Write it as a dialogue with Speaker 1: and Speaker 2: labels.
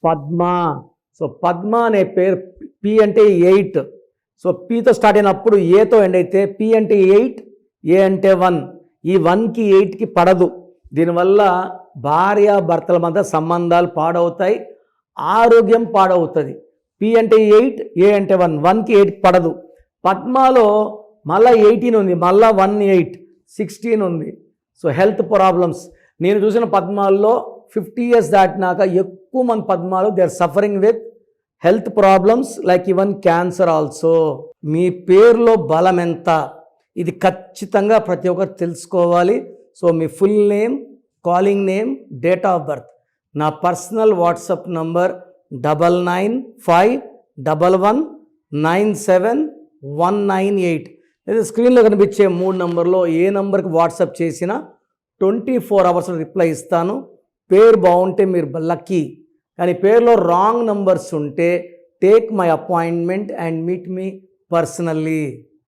Speaker 1: Padma. So Padma అనే పేరు, P అంటే 8. సో పితో స్టార్ట్ అయినప్పుడు ఏతో ఎండ్ అయితే పి అంటే 8, ఏ అంటే 1. ఈ 1కి 8కి పడదు. దీనివల్ల భార్య భర్తల మధ్య సంబంధాలు పాడవుతాయి, ఆరోగ్యం పాడవుతుంది. పి అంటే 8, ఏ అంటే 1, 1కి 8కి పడదు. పద్మలో మళ్ళీ 18 ఉంది, మళ్ళీ 1 8 16 ఉంది. సో హెల్త్ ప్రాబ్లమ్స్, నేను చూసిన పద్మాల్లో 50 years దాటినాక ఎక్కువ మంది పద్మాలు they are suffering with health problems like even cancer also. మీ పేరులో బలం ఎంత, ఇది ఖచ్చితంగా ప్రతి ఒక్కరు తెలుసుకోవాలి. సో మీ full name, calling name, date of birth. నా పర్సనల్ వాట్సాప్ నంబర్ 9951119719 లేదా స్క్రీన్లో కనిపించే 3 నంబర్లో ఏ నంబర్కి వాట్సాప్ చేసినా 24 hours రిప్లై ఇస్తాను. పేరు బాగుంటే మీరు లక్కీ, కానీ పేరులో రాంగ్ నంబర్స్ ఉంటే take my appointment and meet me personally.